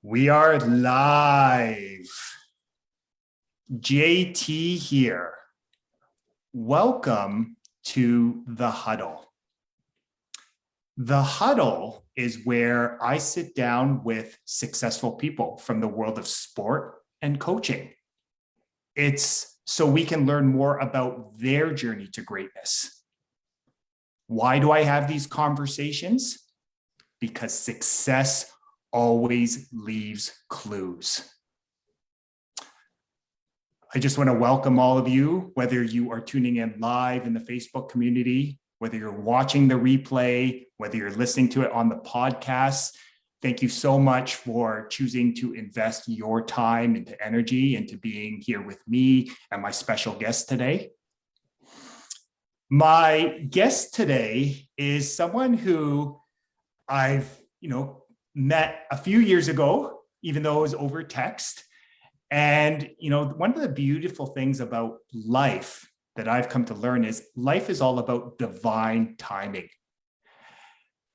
We are live. JT here. Welcome to The Huddle. The Huddle is where I sit down with successful people from the world of sport and coaching. It's so we can learn more about their journey to greatness. Why do I have these conversations? Because success always leaves clues. I just want to welcome all of you, whether you are tuning in live in the Facebook community, whether you're watching the replay, whether you're listening to it on the podcast. Thank you so much for choosing to invest your time into energy into being here with me and my special guest today. My guest today is someone who I've, met a few years ago, even though it was over text. And, one of the beautiful things about life that I've come to learn is life is all about divine timing.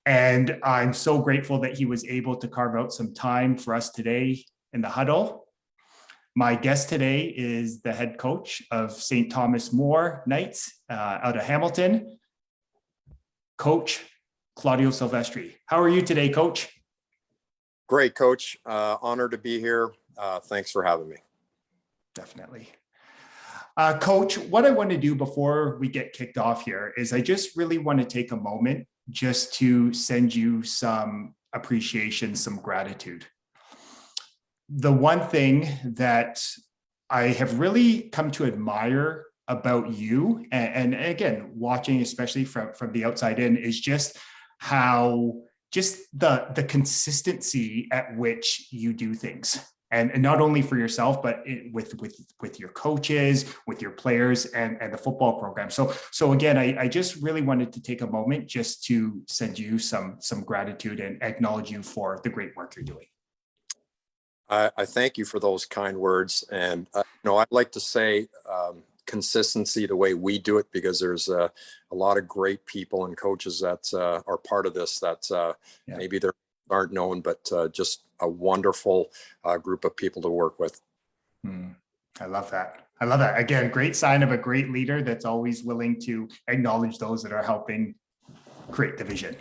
And I'm so grateful that he was able to carve out some time for us today in the huddle. My guest today is the head coach of St. Thomas More Knights out of Hamilton, Coach Claudio Silvestri. How are you today, Coach? Great, Coach. Honored to be here. Thanks for having me. Definitely. Coach, what I want to do before we get kicked off here is I just really want to take a moment just to send you some appreciation, some gratitude. The one thing that I have really come to admire about you, and again, watching especially from the outside in, is just how the consistency at which you do things. And not only for yourself, but with your coaches, with your players and the football program. So again, I just really wanted to take a moment just to send you some gratitude and acknowledge you for the great work you're doing. I thank you for those kind words. And, I'd like to say consistency the way we do it, because there's a lot of great people and coaches that are part of this that maybe they aren't known, but just a wonderful group of people to work with. I love that. Again, great sign of a great leader that's always willing to acknowledge those that are helping create the vision.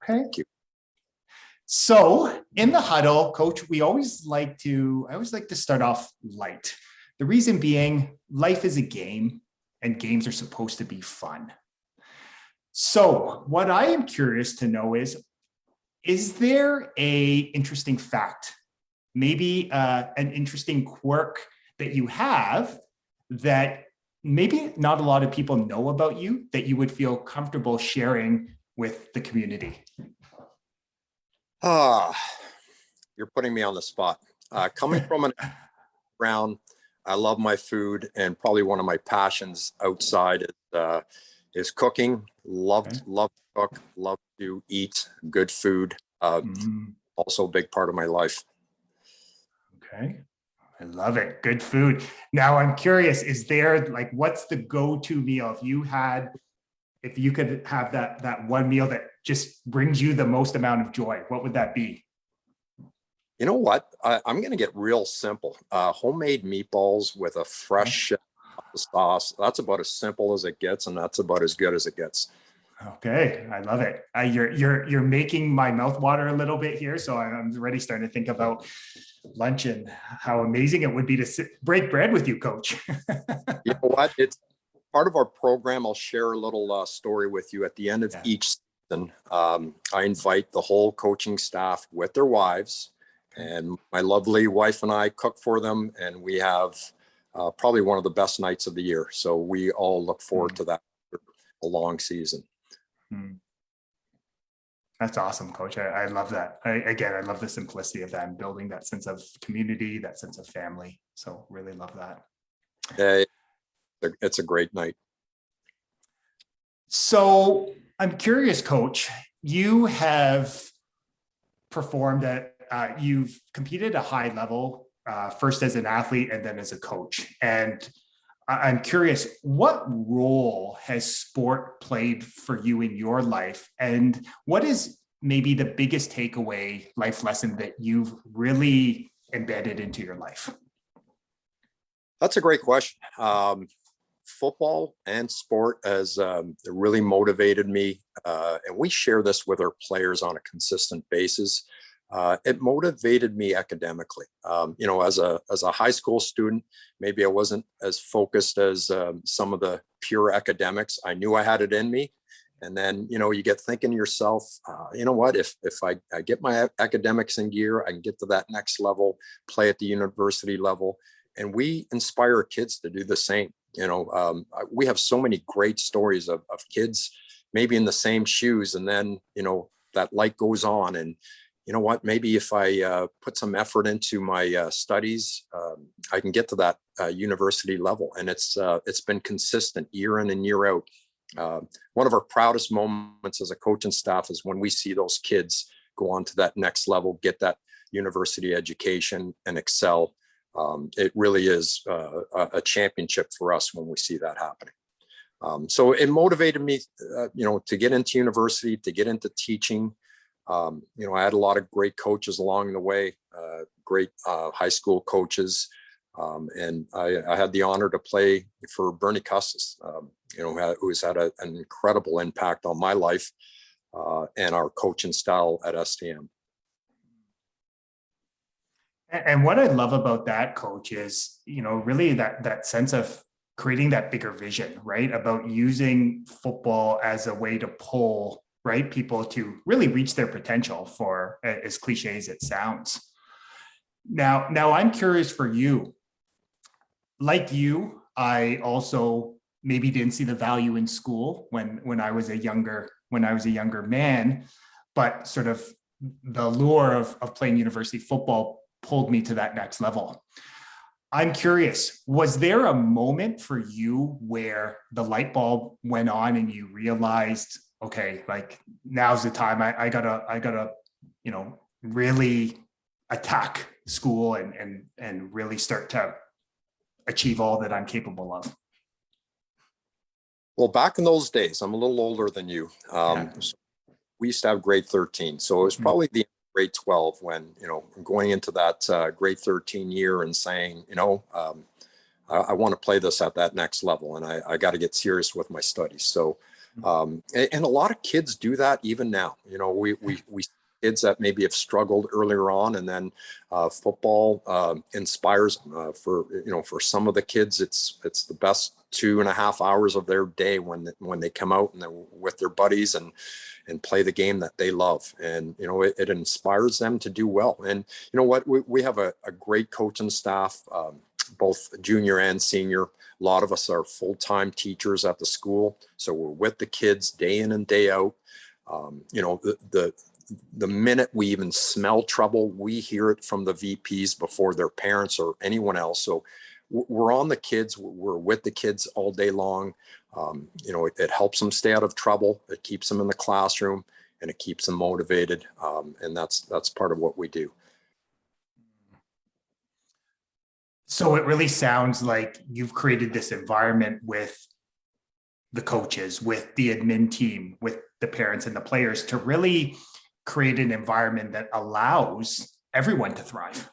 Okay. Thank you. So in the huddle, Coach, I always like to start off light. The reason being, life is a game and games are supposed to be fun. So what I am curious to know is there a interesting fact, maybe an interesting quirk that you have that maybe not a lot of people know about you that you would feel comfortable sharing with the community? You're putting me on the spot. Coming from an background, I love my food, and probably one of my passions outside is cooking. Love to cook, love to eat good food. Also a big part of my life. Okay. I love it. Good food. Now I'm curious, is there what's the go-to meal if you could have that one meal that just brings you the most amount of joy? What would that be? You know what? I'm going to get real simple. Homemade meatballs with a fresh sauce. That's about as simple as it gets, and that's about as good as it gets. Okay, I love it. You're making my mouth water a little bit here, so I'm already starting to think about lunch and how amazing it would be to break bread with you, Coach. You know what? It's part of our program. I'll share a little story with you at the end of each season. I invite the whole coaching staff with their wives, and my lovely wife and I cook for them, and we have probably one of the best nights of the year. So we all look forward to that, a long season. That's awesome, Coach. I love that. I love the simplicity of that and building that sense of community, that sense of family. So really love that. It's a great night. So I'm curious, Coach, you have performed you've competed at a high level, first as an athlete and then as a coach. And I'm curious, what role has sport played for you in your life? And what is maybe the biggest takeaway life lesson that you've really embedded into your life? That's a great question. Football and sport has really motivated me. And we share this with our players on a consistent basis. It motivated me academically. As a high school student, maybe I wasn't as focused as some of the pure academics. I knew I had it in me. And then, you get thinking to yourself, what, if I get my academics in gear, I can get to that next level, play at the university level. And we inspire kids to do the same. We have so many great stories of kids maybe in the same shoes. And then, that light goes on. And you know what, maybe if I put some effort into my studies, I can get to that university level. And it's been consistent year in and year out. One of our proudest moments as a coaching staff is when we see those kids go on to that next level, get that university education and excel. It really is a championship for us when we see that happening. So it motivated me, to get into university, to get into teaching. I had a lot of great coaches along the way, great high school coaches. And I had the honor to play for Bernie Custis, who's had an incredible impact on my life and our coaching style at STM. And what I love about that, coach, is, really that sense of creating that bigger vision, right? About using football as a way to pull, right, people to really reach their potential, for as cliche as it sounds. Now I'm curious for you. Like you, I also maybe didn't see the value in school when I was a younger man, but sort of the lure of playing university football pulled me to that next level. I'm curious, was there a moment for you where the light bulb went on and you realized, okay, like now's the time I gotta, really attack school and really start to achieve all that I'm capable of? Well, back in those days, I'm a little older than you. So we used to have grade 13. So it was probably the grade 12 when, going into that grade 13 year and saying, I want to play this at that next level, and I got to get serious with my studies. So, and a lot of kids do that even now. We kids that maybe have struggled earlier on, and then football inspires them. For some of the kids, it's the best 2.5 hours of their day when they come out and they're with their buddies and play the game that they love. And, it inspires them to do well. And you know what, we have a great coaching staff, both junior and senior. A lot of us are full-time teachers at the school. So we're with the kids day in and day out. The minute we even smell trouble, we hear it from the VPs before their parents or anyone else. So we're on the kids, we're with the kids all day long. It helps them stay out of trouble. It keeps them in the classroom, and it keeps them motivated. And that's part of what we do. So it really sounds like you've created this environment with the coaches, with the admin team, with the parents and the players, to really create an environment that allows everyone to thrive.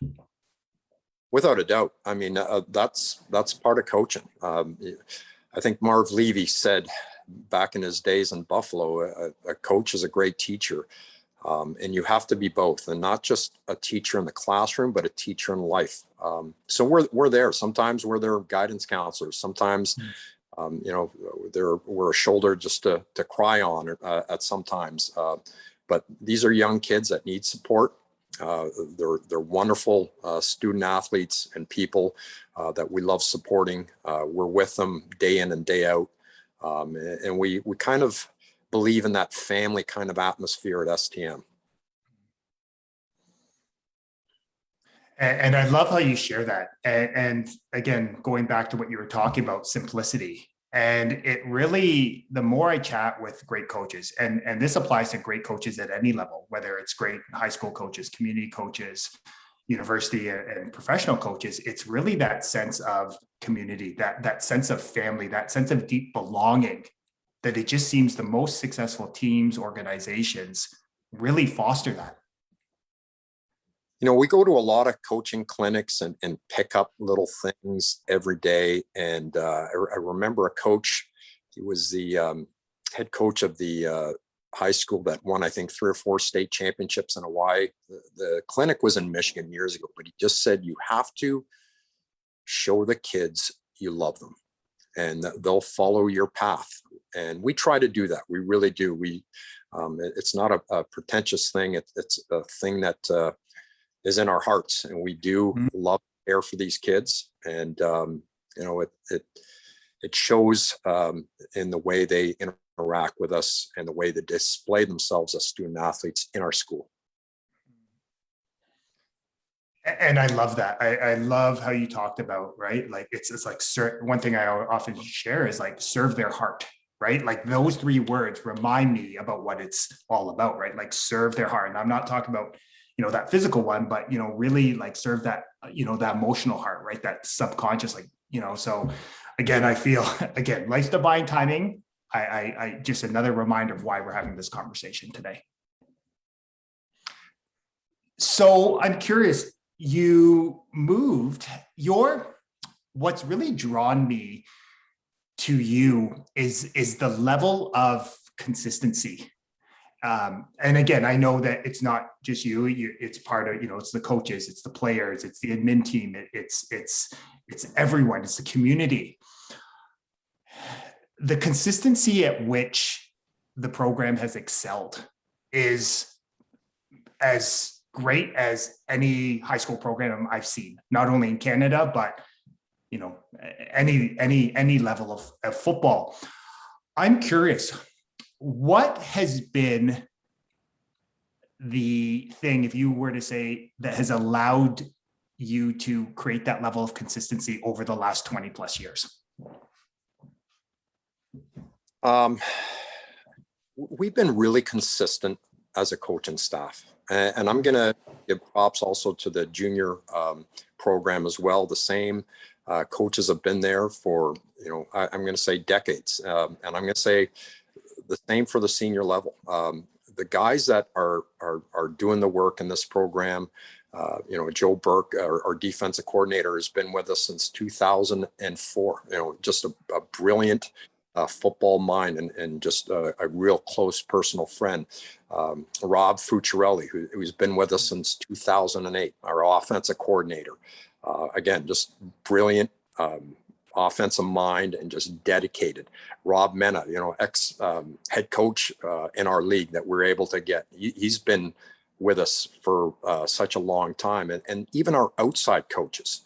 Without a doubt. I mean, that's part of coaching. I think Marv Levy said back in his days in Buffalo, a coach is a great teacher. And you have to be both, and not just a teacher in the classroom, but a teacher in life. So we're there. Sometimes we're their guidance counselors. Sometimes, we're a shoulder just to cry on at sometimes. But these are young kids that need support. They're wonderful student athletes and people that we love supporting. We're with them day in and day out. And we kind of believe in that family kind of atmosphere at STM. And I love how you share that. And again, going back to what you were talking about, simplicity. And it really, the more I chat with great coaches, and this applies to great coaches at any level, whether it's great high school coaches, community coaches, university and professional coaches, it's really that sense of community, that sense of family, that sense of deep belonging, that it just seems the most successful teams, organizations really foster that? We go to a lot of coaching clinics and pick up little things every day. And I remember a coach, he was the head coach of the high school that won, I think, 3 or 4 state championships in Hawaii. The clinic was in Michigan years ago, but he just said, you have to show the kids you love them and they'll follow your path. And we try to do that. We really do. It's not a pretentious thing. It's a thing that is in our hearts, and we do love care for these kids. And it shows in the way they interact with us and the way they display themselves as student athletes in our school. And I love that. I love how you talked about, right? Like it's like one thing I often share is like serve their heart, right? Like those 3 words remind me about what it's all about, right? Like serve their heart. And I'm not talking about, that physical one, but, really like serve that, that emotional heart, right? That subconscious, like, so again, I feel, again, life's divine timing. I just another reminder of why we're having this conversation today. So I'm curious, you moved what's really drawn me to you is the level of consistency. And again, I know that it's not just you, it's part of, it's the coaches, it's the players, it's the admin team, it's everyone, it's the community. The consistency at which the program has excelled is as great as any high school program I've seen, not only in Canada, but any level of football. I'm curious, what has been the thing, if you were to say, that has allowed you to create that level of consistency over the last 20 plus years? We've been really consistent as a coaching staff. And I'm going to give props also to the junior program as well. The same coaches have been there for, I'm going to say decades. And I'm going to say the same for the senior level. The guys that are doing the work in this program, Joe Burke, our defensive coordinator, has been with us since 2004. Just a brilliant football mind and just a real close personal friend. Rob Fucciarelli, who's been with us since 2008, our offensive coordinator. Again, just brilliant offensive mind and just dedicated. Rob Mena, ex head coach in our league that we're able to get. He's been with us for such a long time. And even our outside coaches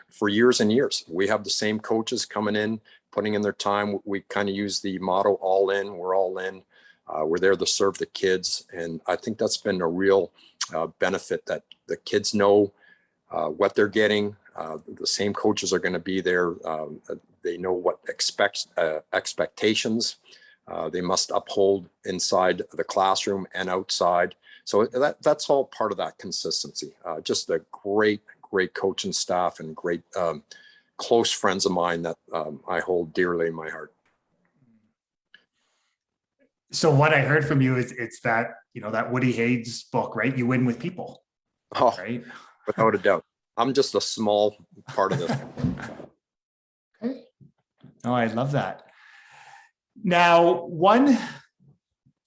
for years and years. We have the same coaches coming in, putting in their time. We kind of use the motto, all in, we're all in. We're there to serve the kids. And I think that's been a real benefit, that the kids know what they're getting. The same coaches are going to be there. They know what expectations they must uphold inside the classroom and outside. So that's all part of that consistency. Just a great coaching staff and great close friends of mine that I hold dearly in my heart. So what I heard from you is it's that, that Woody Hayes book, right? You win with people. Oh, right? Without a doubt. I'm just a small part of this. Okay. Oh, I love that. Now, one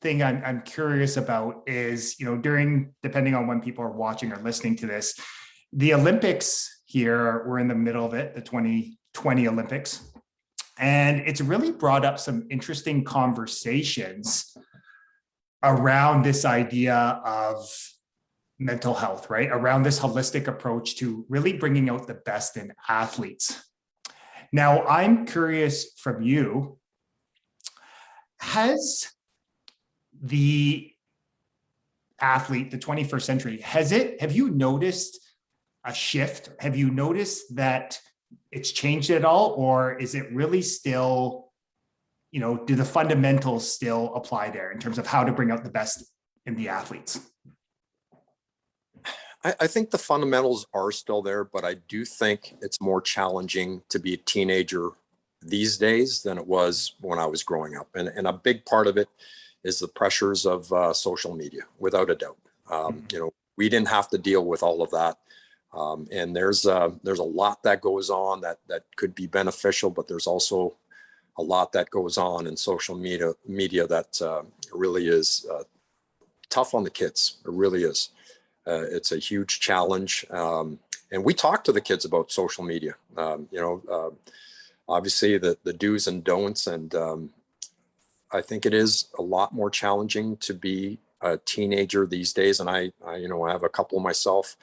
thing I'm curious about is, depending on when people are watching or listening to this, the Olympics here, we're in the middle of it, the 2020 Olympics. And it's really brought up some interesting conversations around this idea of mental health, right? Around this holistic approach to really bringing out the best in athletes. Now, I'm curious from you, has the athlete, the 21st century, have you noticed a shift? Have you noticed that it's changed at all? Or is it really still, do the fundamentals still apply there in terms of how to bring out the best in the athletes? I think the fundamentals are still there, but I do think it's more challenging to be a teenager these days than it was when I was growing up. And a big part of it is the pressures of social media, without a doubt. We didn't have to deal with all of that. And there's a lot that goes on that could be beneficial, but there's also a lot that goes on in social media that really is tough on the kids. It really is. It's a huge challenge. And we talk to the kids about social media, obviously the do's and don'ts. And I think it is a lot more challenging to be a teenager these days. And I have a couple myself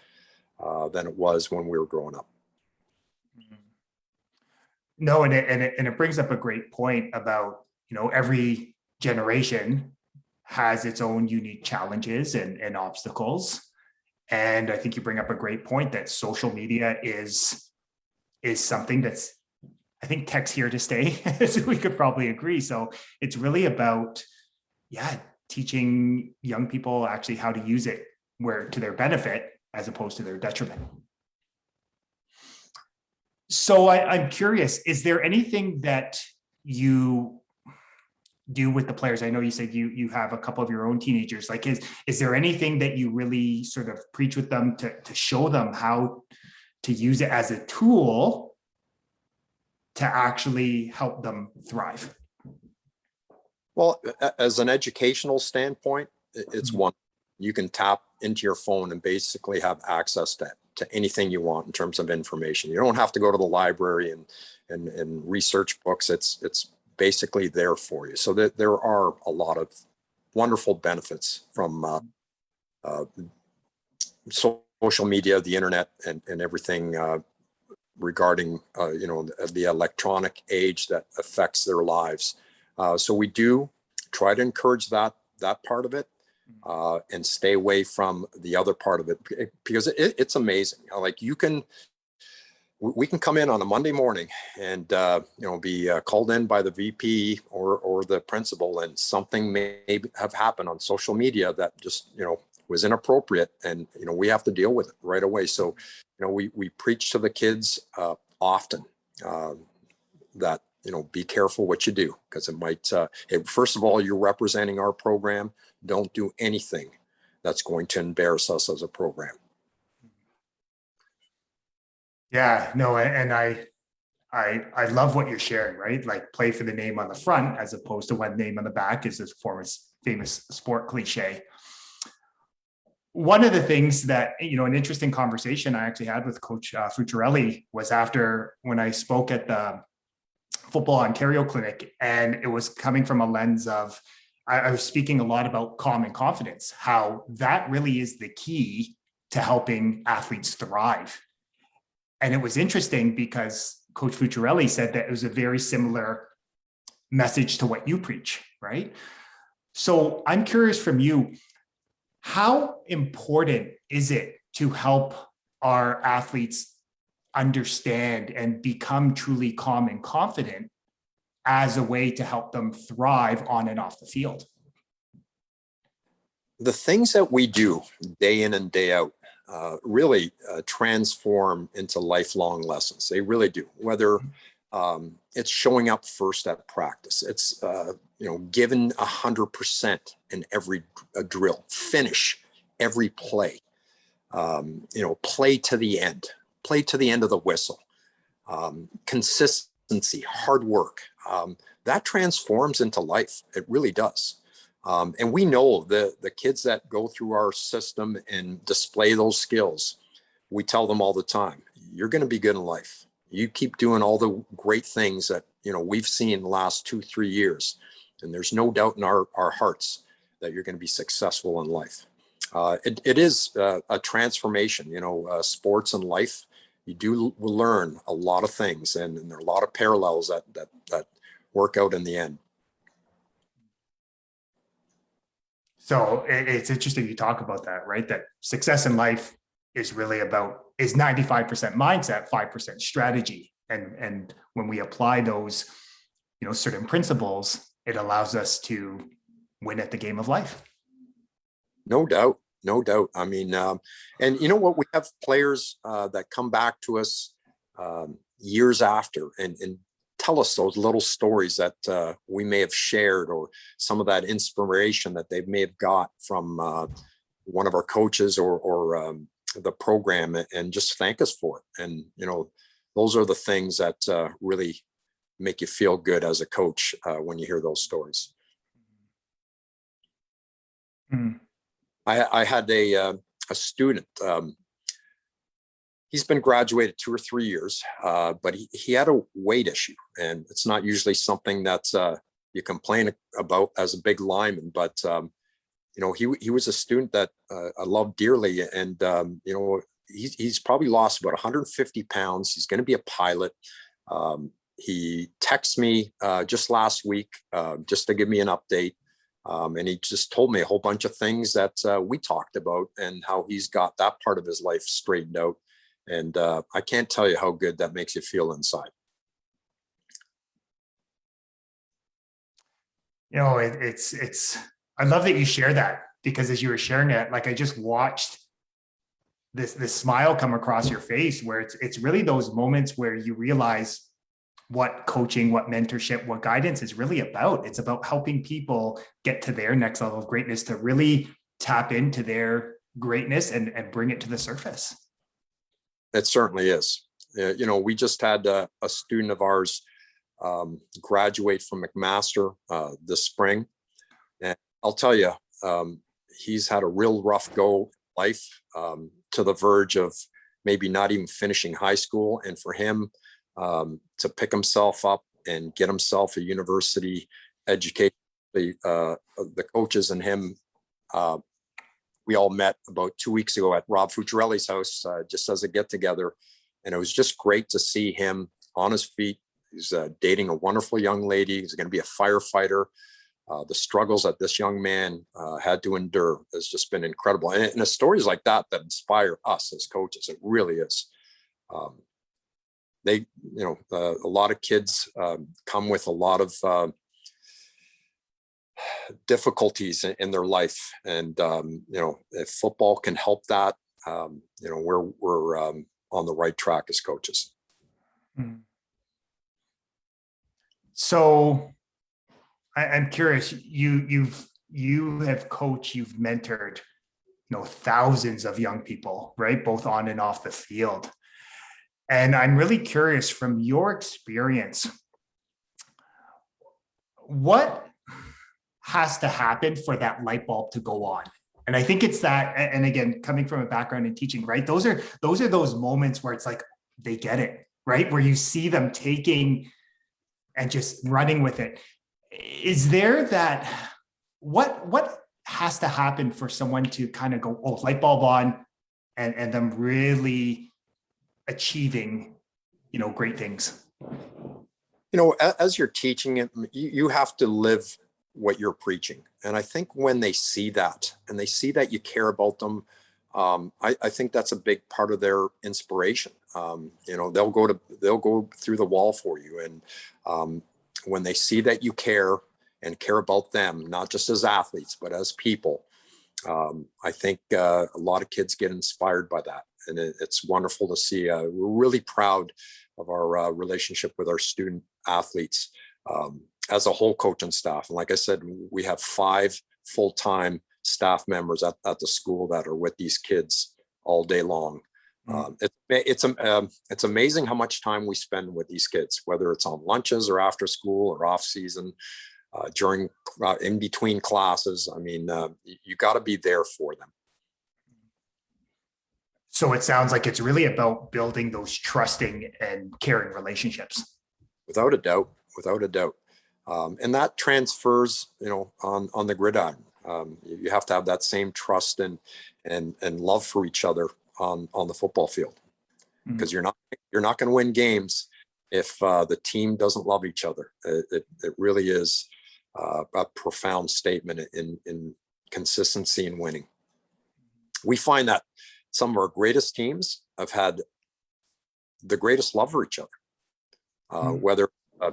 than it was when we were growing up. No, and it brings up a great point about, every generation has its own unique challenges and obstacles. And I think you bring up a great point that social media is something that's, I think, tech's here to stay, as we could probably agree. So it's really about, teaching young people actually how to use it to their benefit as opposed to their detriment. So I'm curious, is there anything that you do with the players? I know you said you have a couple of your own teenagers. Like, is there anything that you really sort of preach with them to show them how to use it as a tool to actually help them thrive? Well, as an educational standpoint, it's one. You can tap into your phone and basically have access to anything you want in terms of information. You don't have to go to the library and research books. It's basically there for you. So that there are a lot of wonderful benefits from social media, the internet, and everything regarding the electronic age that affects their lives. So we do try to encourage that part of it. And stay away from the other part of it, because it's amazing. Like we can come in on a Monday morning and be called in by the VP or the principal, and something may have happened on social media that just was inappropriate, and we have to deal with it right away. So we preach to the kids often that be careful what you do, because it might first of all, you're representing our program. Don't do anything that's going to embarrass us as a program. Yeah, no, and I love what you're sharing, right? Like, play for the name on the front as opposed to one name on the back is this famous sport cliche. One of the things that, an interesting conversation I actually had with Coach Fucciarelli was after when I spoke at the Football Ontario clinic, and it was coming from a lens of, I was speaking a lot about calm and confidence, how that really is the key to helping athletes thrive. And it was interesting because Coach Fucciarelli said that it was a very similar message to what you preach, right? So I'm curious from you, how important is it to help our athletes understand and become truly calm and confident as a way to help them thrive on and off the field? The things that we do day in and day out really transform into lifelong lessons. They really do. Whether it's showing up first at practice, it's given 100% in every drill, finish every play, play to the end of the whistle, consistency, hard work. That transforms into life. It really does. And we know the kids that go through our system and display those skills, we tell them all the time, you're going to be good in life. You keep doing all the great things that, we've seen the last 2-3 years. And there's no doubt in our hearts that you're going to be successful in life. It is a transformation, sports and life. You do learn a lot of things, and there are a lot of parallels that work out in the end. So it's interesting you talk about that, right? That success in life is really is 95% mindset, 5% strategy. And when we apply those, certain principles, it allows us to win at the game of life. No doubt. No doubt. I mean, and you know what? We have players that come back to us years after and tell us those little stories that we may have shared, or some of that inspiration that they may have got from one of our coaches or the program, and just thank us for it. And, those are the things that really make you feel good as a coach when you hear those stories. Mm. I had a student. He's been graduated 2 or 3 years, but he had a weight issue, and it's not usually something that you complain about as a big lineman. But he was a student that I love dearly, and he's probably lost about 150 pounds. He's going to be a pilot. He texted me just last week just to give me an update. And he just told me a whole bunch of things that we talked about, and how he's got that part of his life straightened out. And I can't tell you how good that makes you feel inside. It's, I love that you share that, because as you were sharing it, like, I just watched this smile come across your face, where it's really those moments where you realize what coaching, what mentorship, what guidance is really about. It's about helping people get to their next level of greatness, to really tap into their greatness and bring it to the surface. It certainly is. We just had a student of ours graduate from McMaster this spring. And I'll tell you, he's had a real rough go life, to the verge of maybe not even finishing high school. And for him to pick himself up and get himself a university education, the coaches and him, we all met about 2 weeks ago at Rob Fucciarelli's house, just as a get together. And it was just great to see him on his feet. He's dating a wonderful young lady. He's going to be a firefighter. The struggles that this young man had to endure has just been incredible. And the stories like that inspire us as coaches. It really is. A lot of kids come with a lot of difficulties in their life. And, if football can help that, we're on the right track as coaches. So I'm curious, you have coached, you've mentored, thousands of young people, right? Both on and off the field. And I'm really curious, from your experience, what has to happen for that light bulb to go on? And I think it's that, and again, coming from a background in teaching, right? Those are those moments where it's like, they get it, right? Where you see them taking and just running with it. Is there that, what has to happen for someone to kind of go, oh, light bulb on, and them really achieving, great things? As you're teaching it, you have to live what you're preaching. And I think when they see that, and they see that you care about them, I think that's a big part of their inspiration. They'll go through the wall for you. And when they see that you care and care about them, not just as athletes, but as people, I think a lot of kids get inspired by that. And it's wonderful to see. We're really proud of our relationship with our student athletes as a whole coaching staff. And like I said, we have 5 full-time staff members at the school that are with these kids all day long. It's amazing how much time we spend with these kids, whether it's on lunches or after school or off season, during in between classes. I mean, you got to be there for them. So it sounds like it's really about building those trusting and caring relationships. Without a doubt. And that transfers, on the gridiron. You have to have that same trust and love for each other on the football field, because you're not going to win games if the team doesn't love each other. It really is a profound statement in consistency and winning. We find that some of our greatest teams have had the greatest love for each other, whether a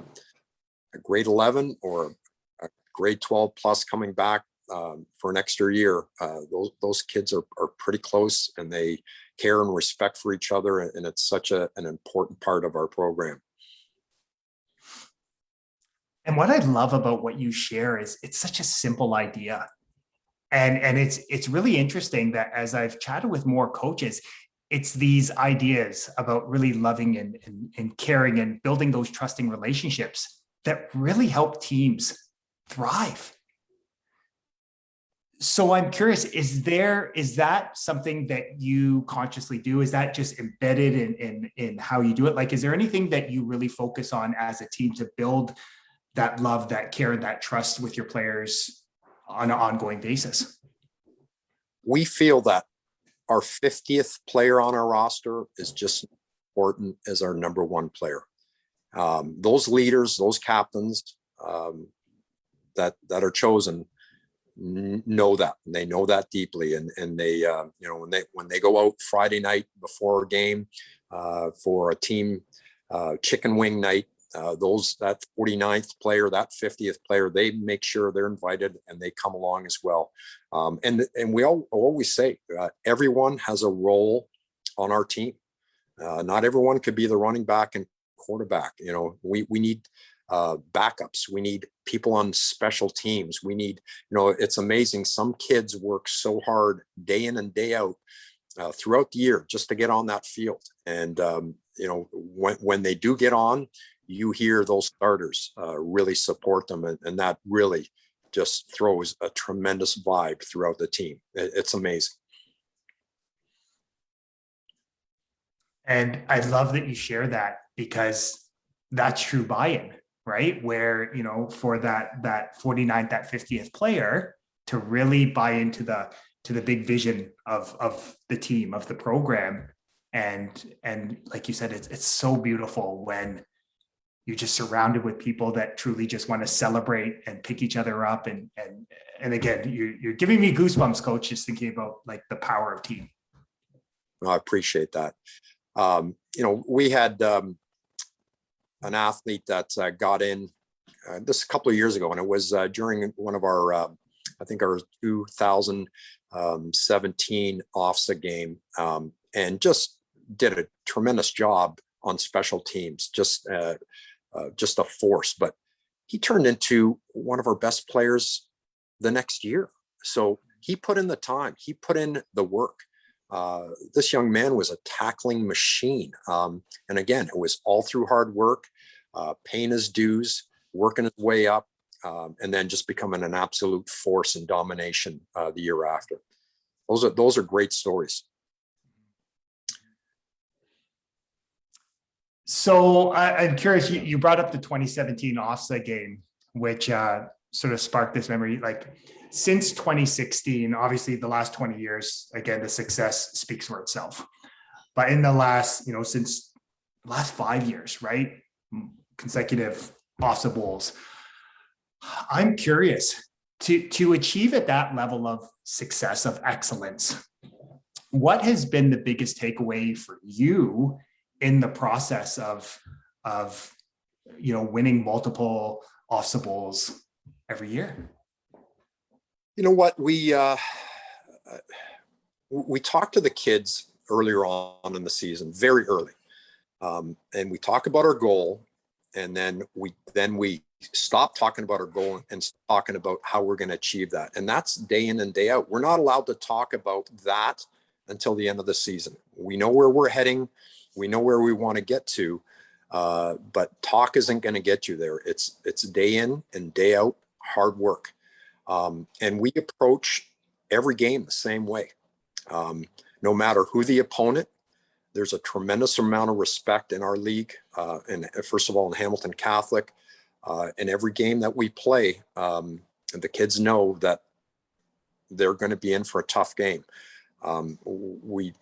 grade 11 or a grade 12 plus coming back for an extra year. Those kids are pretty close, and they care and respect for each other. And it's such an important part of our program. And what I love about what you share is it's such a simple idea. And it's really interesting that as I've chatted with more coaches, it's these ideas about really loving and caring and building those trusting relationships that really help teams thrive. So I'm curious, is that something that you consciously do? Is that just embedded in how you do it? Like, is there anything that you really focus on as a team to build that love, that care, and that trust with your players on an ongoing basis? We feel that our 50th player on our roster is just as important as our number one player. Those leaders, those captains that are chosen know that, and they know that deeply, and they when they go out Friday night before a game for a team chicken wing night, that 49th player, that 50th player, they make sure they're invited and they come along as well. And we always say everyone has a role on our team. Not everyone could be the running back and quarterback. We need backups. We need people on special teams. We need, it's amazing. Some kids work so hard day in and day out throughout the year just to get on that field. And, when they do get on, you hear those starters really support them. And that really just throws a tremendous vibe throughout the team. It's amazing. And I love that you share that, because that's true buy-in, right? Where, for that 49th, that 50th player to really buy into the big vision of the team, of the program. And like you said, it's so beautiful when you're just surrounded with people that truly just want to celebrate and pick each other up. And again, you're giving me goosebumps, Coach, just thinking about like the power of team. I appreciate that. We had an athlete that got in this a couple of years ago, and it was during one of our, I think our 2017 OFSA game, and just did a tremendous job on special teams, just a force. But he turned into one of our best players the next year. So he put in the time, he put in the work. This young man was a tackling machine. And again, it was all through hard work, paying his dues, working his way up, and then just becoming an absolute force and domination the year after. Those are great stories. So I'm curious, you brought up the 2017 OFSA game, which sort of sparked this memory. Like, since 2016, obviously the last 20 years, again, the success speaks for itself. But in the last, since the last 5 years, right? Consecutive OFSA bowls. I'm curious to achieve at that level of success, of excellence. What has been the biggest takeaway for you in the process of winning multiple OFSA bowls every year? You know what, we talked to the kids earlier on in the season, very early, and we talk about our goal, and then we stop talking about our goal and talking about how we're going to achieve that. And that's day in and day out. We're not allowed to talk about that until the end of the season. We know where we're heading. We know where we want to get to, but talk isn't going to get you there. It's day in and day out, hard work. And we approach every game the same way. No matter who the opponent, there's a tremendous amount of respect in our league. And first of all, in Hamilton Catholic, in every game that we play, the kids know that they're going to be in for a tough game. We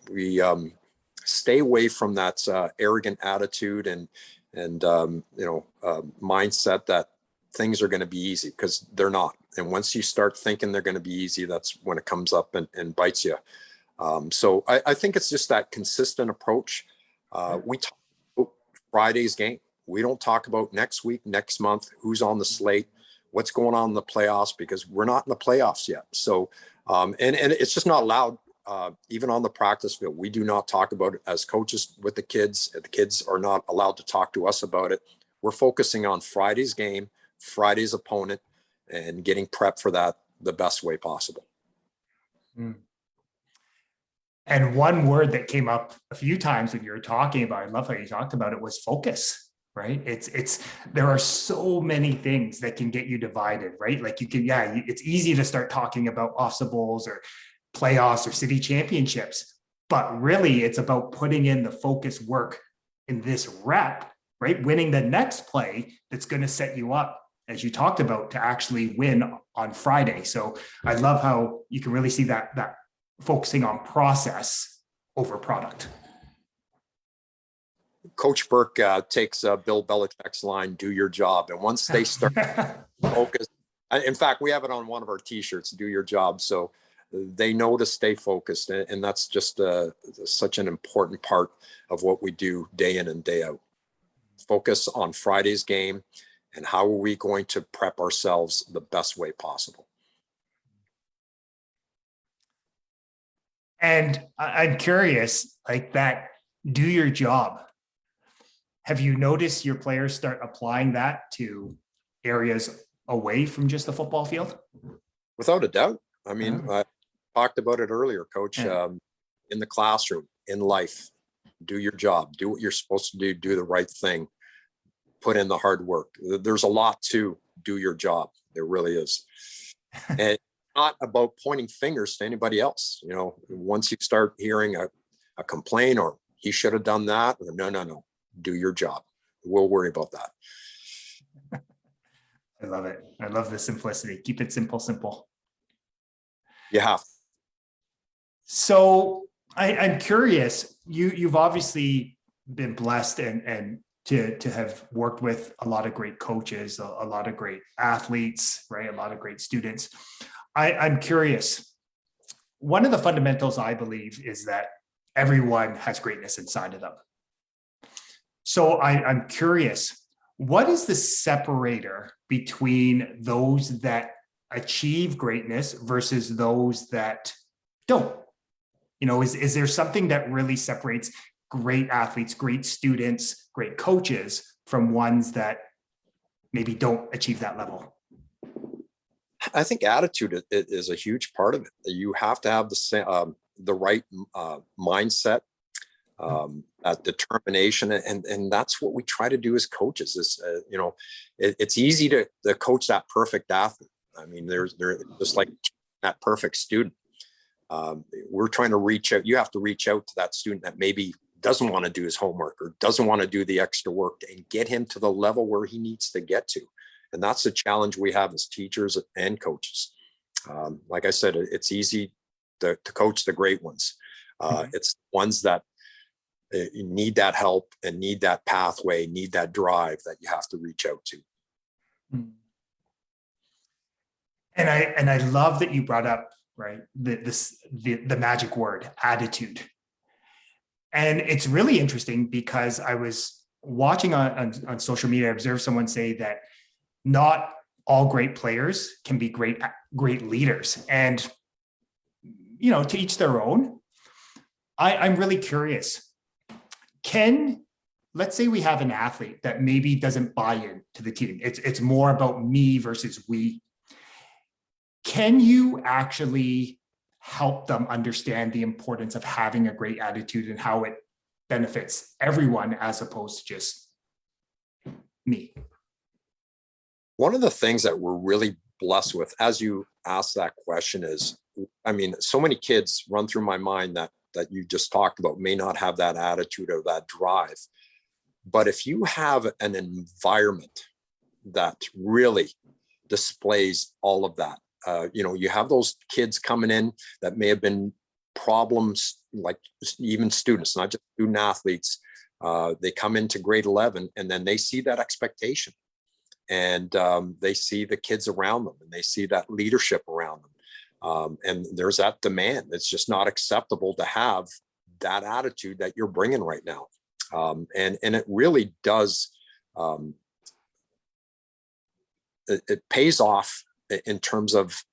stay away from that arrogant attitude and mindset that things are going to be easy, because they're not. And once you start thinking they're going to be easy, that's when it comes up and bites you. So I think it's just that consistent approach. We talk about Friday's game. We don't talk about next week, next month, who's on the slate, what's going on in the playoffs, because we're not in the playoffs yet. So, and it's just not allowed. Even on the practice field, we do not talk about it as coaches with the kids. The kids are not allowed to talk to us about it. We're focusing on Friday's game, Friday's opponent and getting prepped for that the best way possible. Mm. And one word that came up a few times when you were talking about, I love how you talked about it, was focus, right? There are so many things that can get you divided, right? Like it's easy to start talking about OFSA bowls or playoffs or city championships, but really it's about putting in the focus work in this rep, right? Winning the next play that's going to set you up, as you talked about, to actually win on Friday. So I love how you can really see that focusing on process over product. Coach Burke takes Bill Belichick's line, "Do your job." And once they start focus, in fact, we have it on one of our t-shirts, "Do your job." So they know to stay focused. And that's just such an important part of what we do day in and day out. Focus on Friday's game and how are we going to prep ourselves the best way possible. And I'm curious, like that, do your job. Have you noticed your players start applying that to areas away from just the football field? Without a doubt. I mean, I talked about it earlier, Coach, in the classroom, in life, do your job, do what you're supposed to do the right thing, put in the hard work. There's a lot to do your job. There really is. And not about pointing fingers to anybody else. You know, once you start hearing a complaint or he should have done that, or no, do your job. We'll worry about that. I love it. I love the simplicity. Keep it simple. You have. So I'm curious, you've obviously been blessed and to have worked with a lot of great coaches, a lot of great athletes, right? A lot of great students. I'm curious, one of the fundamentals I believe is that everyone has greatness inside of them. So I'm curious, what is the separator between those that achieve greatness versus those that don't? You know, is there something that really separates great athletes, great students, great coaches from ones that maybe don't achieve that level? I think attitude is a huge part of it. You have to have the right mindset, determination, and that's what we try to do as coaches. Is it's easy to coach that perfect athlete. I mean, there's just like that perfect student. We're trying to reach out. You have to reach out to that student that maybe doesn't want to do his homework or doesn't want to do the extra work, and get him to the level where he needs to get to. And that's the challenge we have as teachers and coaches. Like I said, it's easy to coach the great ones. It's ones that need that help and need that pathway, need that drive that you have to reach out to. And I love that you brought up, right, the magic word, attitude. And it's really interesting because I was watching on social media, I observed someone say that not all great players can be great leaders. And, you know, to each their own. I'm really curious. Let's say we have an athlete that maybe doesn't buy in to the team. It's more about me versus we. Can you actually help them understand the importance of having a great attitude and how it benefits everyone as opposed to just me? One of the things that we're really blessed with, as you ask that question, is, I mean, so many kids run through my mind that you just talked about may not have that attitude or that drive. But if you have an environment that really displays all of that, you have those kids coming in that may have been problems, like even students, not just student athletes. They come into grade 11 and then they see that expectation, and they see the kids around them, and they see that leadership around them. And there's that demand. It's just not acceptable to have that attitude that you're bringing right now. And it really does, it pays off in terms of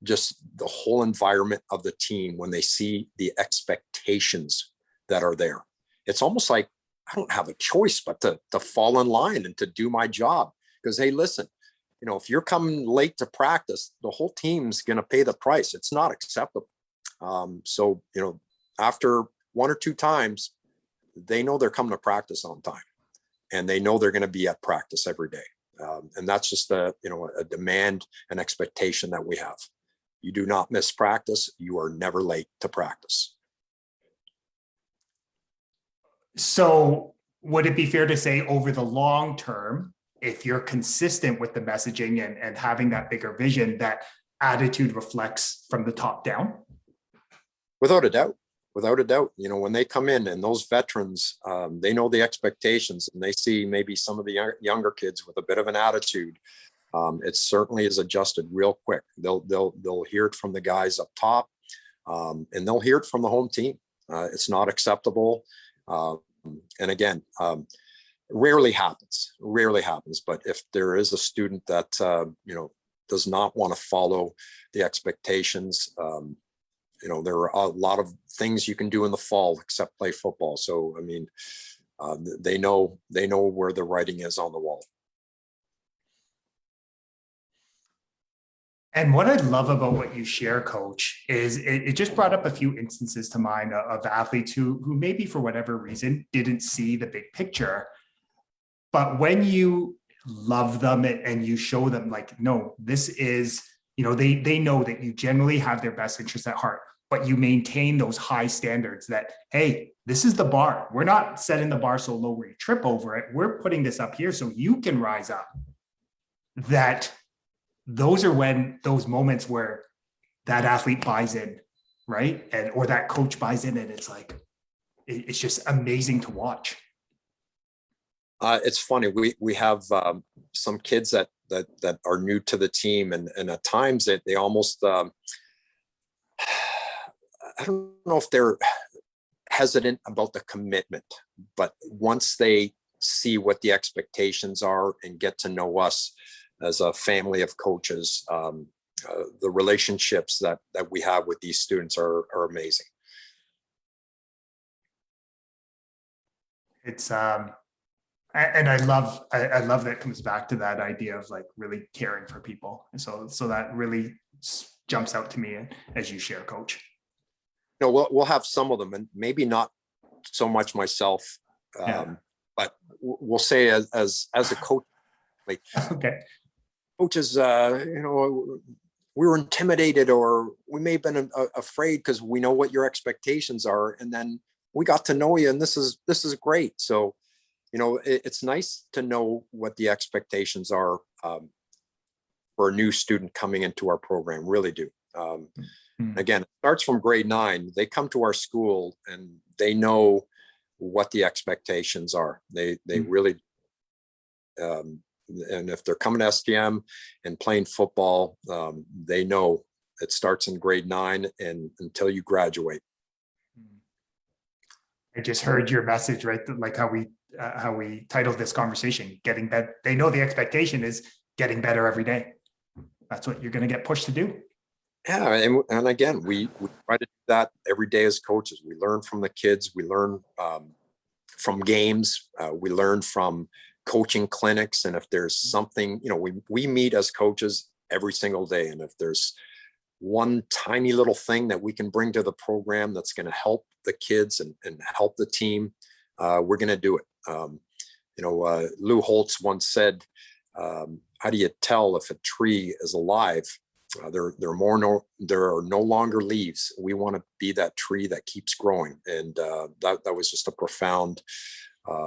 just the whole environment of the team when they see the expectations that are there. It's almost like I don't have a choice but to fall in line and to do my job. Because, hey, listen, if you're coming late to practice, the whole team's going to pay the price. It's not acceptable. So, after one or two times, they know they're coming to practice on time, and they know they're going to be at practice every day. And that's just a demand and expectation that we have. You do not miss practice. You are never late to practice. So would it be fair to say over the long term, if you're consistent with the messaging and having that bigger vision, that attitude reflects from the top down? Without a doubt. Without a doubt. When they come in, and those veterans, they know the expectations, and they see maybe some of the younger kids with a bit of an attitude. It certainly is adjusted real quick. They'll hear it from the guys up top, and they'll hear it from the home team. It's not acceptable. And again, rarely happens, but if there is a student that, does not want to follow the expectations, there are a lot of things you can do in the fall except play football. So, I mean, they know where the writing is on the wall. And what I love about what you share, Coach, is it just brought up a few instances to mind of athletes who maybe for whatever reason didn't see the big picture. But when you love them and you show them like, no, this is, they know that you generally have their best interests at heart, but you maintain those high standards that, hey, this is the bar. We're not setting the bar so low where you trip over it. We're putting this up here so you can rise up. That those are when those moments where that athlete buys in, right? Or that coach buys in, and it's like, it's just amazing to watch. It's funny. We have some kids that are new to the team, and at times they almost, I don't know if they're hesitant about the commitment, but once they see what the expectations are and get to know us as a family of coaches, the relationships that we have with these students are amazing. It's and I love that it comes back to that idea of like really caring for people. And so that really jumps out to me as you share, Coach. We'll have some of them, and maybe not so much myself, but we'll say as a coach, like, okay, coaches, we were intimidated, or we may have been afraid because we know what your expectations are, and then we got to know you, and this is great. So, it's nice to know what the expectations are for a new student coming into our program. Really do. Again, it starts from grade 9. They come to our school and they know what the expectations are. They really, and if they're coming to STM and playing football, they know it starts in grade 9 and until you graduate. I just heard your message, right? Like how we titled this conversation, getting better. They know the expectation is getting better every day. That's what you're going to get pushed to do. Yeah, and again, we try to do that every day as coaches. We learn from the kids. We learn from games. We learn from coaching clinics. And if there's something, we meet as coaches every single day. And if there's one tiny little thing that we can bring to the program that's going to help the kids and help the team, we're going to do it. Lou Holtz once said, how do you tell if a tree is alive? There are no longer leaves. We want to be that tree that keeps growing. And that was just a profound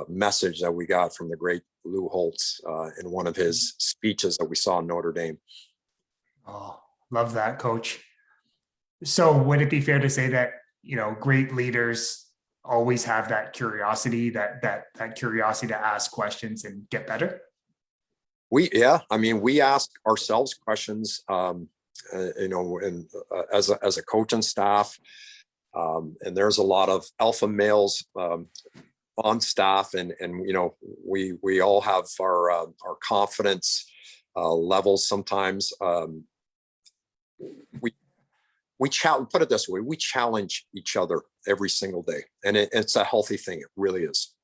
message that we got from the great Lou Holtz in one of his speeches that we saw in Notre Dame. Oh, love that, Coach. So would it be fair to say that, great leaders always have that curiosity, that curiosity to ask questions and get better? We ask ourselves questions, and as a coaching staff, and there's a lot of alpha males on staff, and we all have our confidence levels. Sometimes we put it this way: we challenge each other every single day, and it's a healthy thing. It really is.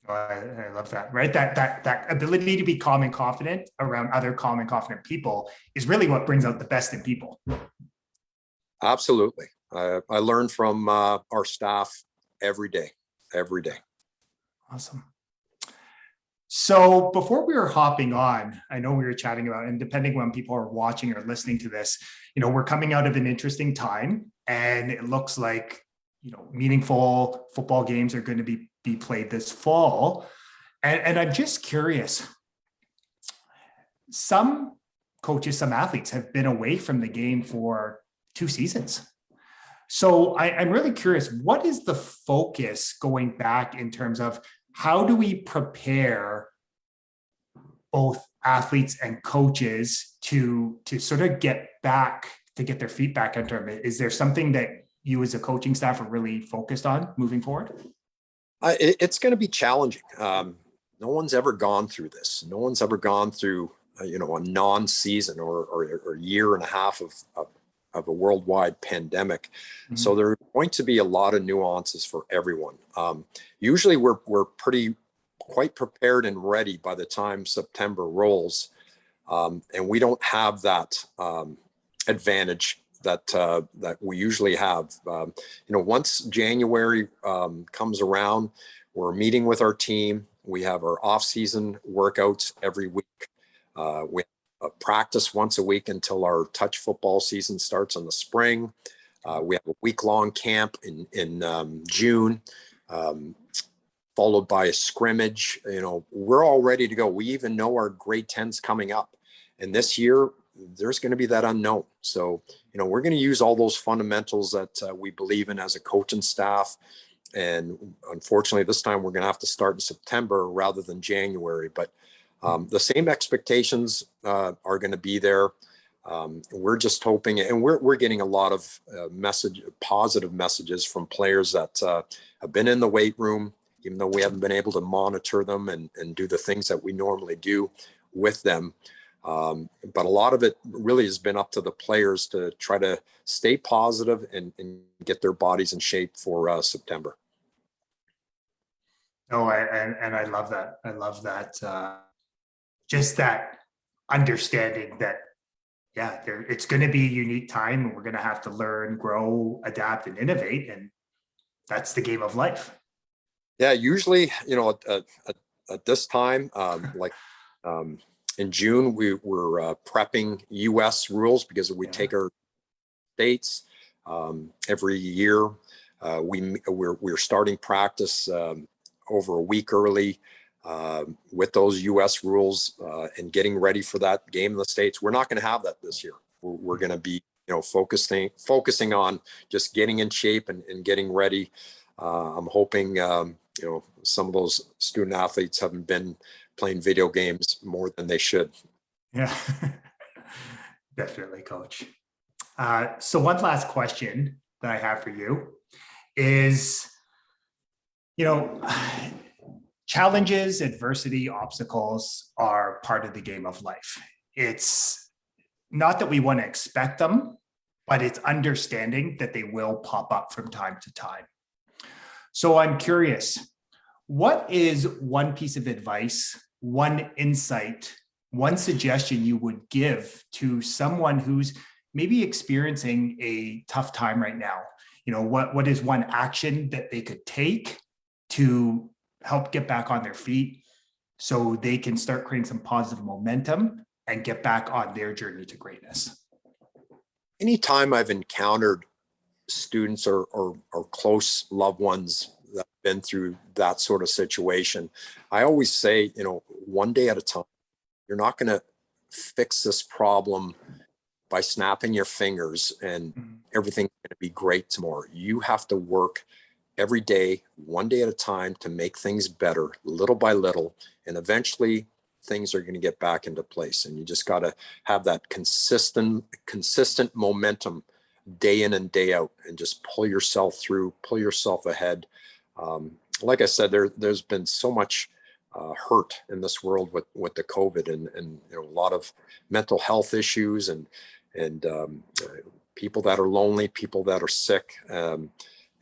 Oh, I love that, right? That ability to be calm and confident around other calm and confident people is really what brings out the best in people. Absolutely. I learn from our staff every day, every day. Awesome. So before we were hopping on, I know we were chatting about, and depending when people are watching or listening to this, we're coming out of an interesting time, and it looks like, meaningful football games are going to be played this fall. And I'm just curious, some coaches, some athletes have been away from the game for 2 seasons. So I'm really curious, what is the focus going back in terms of how do we prepare both athletes and coaches to sort of get their feet back under it? Is there something that you as a coaching staff are really focused on moving forward? It's going to be challenging. No one's ever gone through this. No one's ever gone through, a non-season or a year and a half of a worldwide pandemic. Mm-hmm. So there are going to be a lot of nuances for everyone. Usually we're quite prepared and ready by the time September rolls. And we don't have that advantage that we usually have. Once January comes around, we're meeting with our team. We have our off-season workouts every week. We practice once a week until our touch football season starts in the spring. We have a week-long camp in June, followed by a scrimmage. We're all ready to go. We even know our grade 10's coming up. And this year, there's going to be that unknown. So, we're going to use all those fundamentals that we believe in as a coaching staff. And unfortunately, this time we're going to have to start in September rather than January. But the same expectations are going to be there. We're just hoping, and we're getting a lot of positive messages from players that have been in the weight room, even though we haven't been able to monitor them and do the things that we normally do with them. But a lot of it really has been up to the players to try to stay positive and get their bodies in shape for September. Oh, I love that. I love that. Just that understanding that, it's going to be a unique time, and we're going to have to learn, grow, adapt, and innovate. And that's the game of life. Yeah, usually, at this time, in June, we're prepping U.S. rules because we take our states every year. We're starting practice over a week early with those U.S. rules and getting ready for that game in the States. We're not going to have that this year. We're going to be, focusing on just getting in shape and getting ready. I'm hoping, some of those student athletes haven't been playing video games more than they should. Yeah, definitely, Coach. So one last question that I have for you is, challenges, adversity, obstacles are part of the game of life. It's not that we want to expect them, but it's understanding that they will pop up from time to time. So I'm curious, what is one piece of advice, one insight, one suggestion you would give to someone who's maybe experiencing a tough time right now? What is one action that they could take to help get back on their feet so they can start creating some positive momentum and get back on their journey to greatness? Anytime I've encountered students or close loved ones that have been through that sort of situation, I always say, one day at a time. You're not going to fix this problem by snapping your fingers and everything's going to be great tomorrow. You have to work every day, one day at a time, to make things better, little by little, and eventually things are going to get back into place. And you just got to have that consistent momentum day in and day out, and just pull yourself through, pull yourself ahead. Like I said, there's been so much hurt in this world with the COVID and a lot of mental health issues and people that are lonely, people that are sick.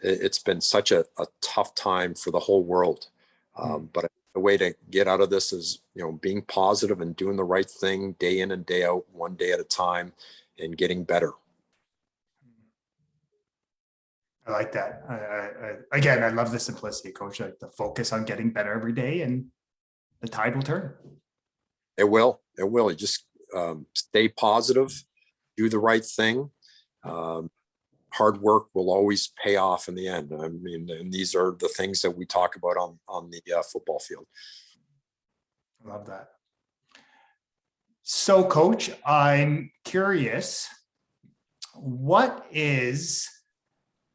It's been such a tough time for the whole world. But the way to get out of this is, being positive and doing the right thing day in and day out, one day at a time, and getting better. I like that. Again, I love the simplicity, Coach, like the focus on getting better every day, and the tide will turn. It will. You just stay positive, do the right thing. Hard work will always pay off in the end. I mean, and these are the things that we talk about on the football field. I love that. So, Coach, I'm curious, what is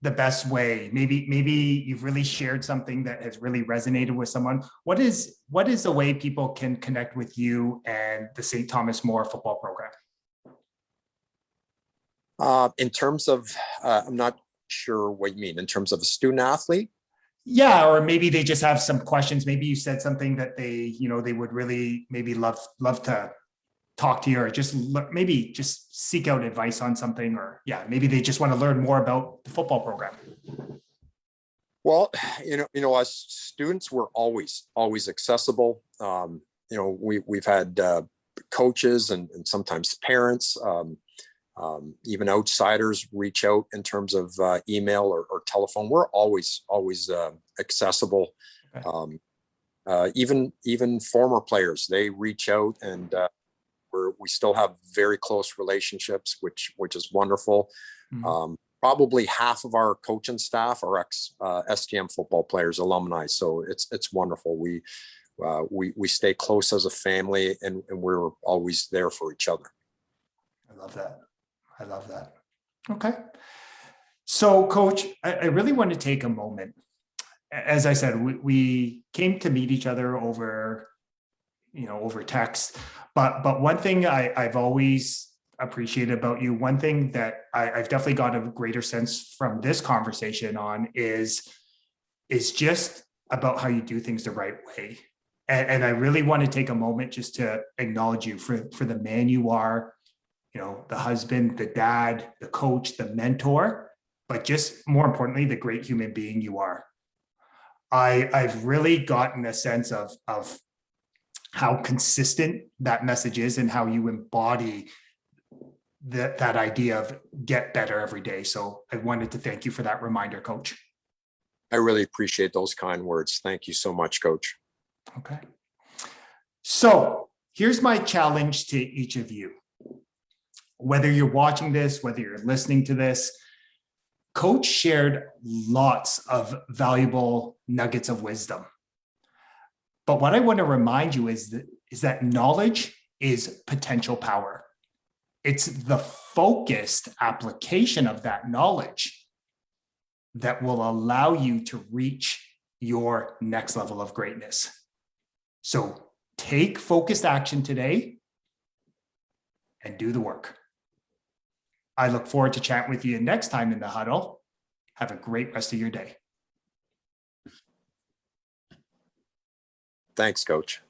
the best way? Maybe you've really shared something that has really resonated with someone. What is a way people can connect with you and the St. Thomas More football program? In terms of, I'm not sure what you mean, in terms of a student athlete? Yeah, or maybe they just have some questions. Maybe you said something that they would really maybe love to talk to you, or just maybe just seek out advice on something, or maybe they just want to learn more about the football program. Well, as students, we're always accessible. We've had coaches and sometimes parents, even outsiders reach out in terms of email or telephone. We're always accessible. Okay. Even former players, they reach out, and we still have very close relationships, which is wonderful. Mm-hmm. Probably half of our coaching staff are ex STM football players, alumni. So it's wonderful. We stay close as a family, and we're always there for each other. I love that. Okay. So, Coach, I really want to take a moment. As I said, we came to meet each other over text. But one thing I've always appreciated about you, one thing that I've definitely got a greater sense from this conversation on is just about how you do things the right way. And I really want to take a moment just to acknowledge you for the man you are, the husband, the dad, the coach, the mentor, but just more importantly, the great human being you are. I've really gotten a sense of how consistent that message is, and how you embody that idea of get better every day. So I wanted to thank you for that reminder, Coach. I really appreciate those kind words. Thank you so much, Coach. Okay. So here's my challenge to each of you. Whether you're watching this, whether you're listening to this, Coach shared lots of valuable nuggets of wisdom. But what I want to remind you is that knowledge is potential power. It's the focused application of that knowledge that will allow you to reach your next level of greatness. So take focused action today and do the work. I look forward to chatting with you next time in the huddle. Have a great rest of your day. Thanks, Coach.